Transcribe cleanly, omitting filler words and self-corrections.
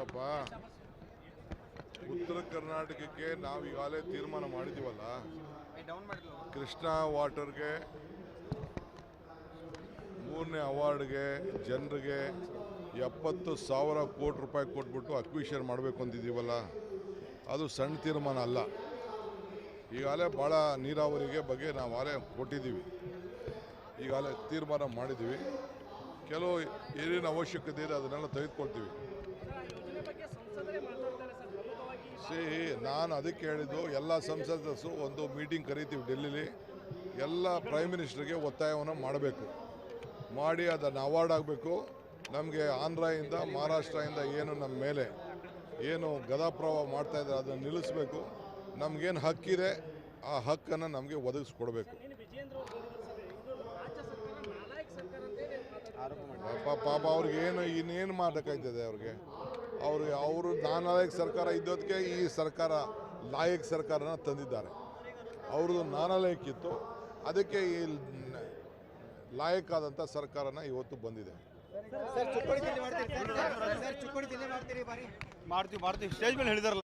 ನೋಡಪ್ಪ, ಉತ್ತರ ಕರ್ನಾಟಕಕ್ಕೆ ನಾವು ಈಗಾಗಲೇ ತೀರ್ಮಾನ ಮಾಡಿದ್ದೀವಲ್ಲ, ಕೃಷ್ಣಾ ವಾಟರ್ಗೆ 3ನೇ ಅವಾರ್ಡ್ಗೆ ಜನರಿಗೆ 70,000 ಕೋಟಿ ರೂಪಾಯಿ ಕೊಟ್ಬಿಟ್ಟು ಅಕ್ವಿಷನ್ ಮಾಡಬೇಕು ಅಂತಿದ್ದೀವಲ್ಲ, ಅದು ಸಣ್ಣ ತೀರ್ಮಾನ ಅಲ್ಲ. ಈಗಾಗಲೇ ಭಾಳ ನೀರಾವರಿಗೆ ಬಗ್ಗೆ ನಾವು ಆಗಲೇ ಕೊಟ್ಟಿದ್ದೀವಿ, ಈಗಾಗಲೇ ತೀರ್ಮಾನ ಮಾಡಿದ್ದೀವಿ. ಕೆಲವು ಏನೇನು ಅವಶ್ಯಕತೆ ಇದೆ ಅದನ್ನೆಲ್ಲ ತೆಗೆದುಕೊಳ್ತೀವಿ. ನಾನು ಅದಕ್ಕೆ ಹೇಳಿದ್ದು, ಎಲ್ಲ ಸಂಸದರು ಒಂದು ಮೀಟಿಂಗ್ ಕರಿತೀವಿ ಡೆಲ್ಲಿಲಿ, ಎಲ್ಲ ಪ್ರೈಮ್ ಮಿನಿಸ್ಟರ್ಗೆ ಒತ್ತಾಯವನ್ನು ಮಾಡಬೇಕು, ಮಾಡಿ ಅದನ್ನು ಅವಾರ್ಡ್ ಆಗಬೇಕು. ನಮಗೆ ಆಂಧ್ರದಿಂದ ಮಹಾರಾಷ್ಟ್ರದಿಂದ ಏನು ನಮ್ಮ ಮೇಲೆ ಏನು ಗದಾಪ್ರವಾಹ ಮಾಡ್ತಾಯಿದ್ದಾರೆ ಅದನ್ನು ನಿಲ್ಲಿಸಬೇಕು. ನಮಗೇನು ಹಕ್ಕಿದೆ ಆ ಹಕ್ಕನ್ನು ನಮಗೆ ಒದಗಿಸ್ಕೊಡ್ಬೇಕು. ಪಾಪ ಅವ್ರಿಗೇನು ಇನ್ನೇನು ಮಾಡೋಕ್ಕಾಗ್ತದೆ ಅವರು ನಾಲಾಯಕ್ ಸರ್ಕಾರ ಇದ್ದೋದಕ್ಕೆ ಈ ಸರ್ಕಾರ ಲಾಯಕ್ ಸರ್ಕಾರನ ತಂದಿದ್ದಾರೆ. ಅವ್ರದ್ದು ನಾಲಾಯಕ್ ಇತ್ತು, ಅದಕ್ಕೆ ಈ ಲಾಯಕ್ ಆದಂಥ ಸರ್ಕಾರನ ಇವತ್ತು ಬಂದಿದೆ. ಮಾಡ್ತೀವಿ ಸ್ಟೇಜ್ ಮೇಲೆ ಹೇಳಿದಾರಲ್ಲ.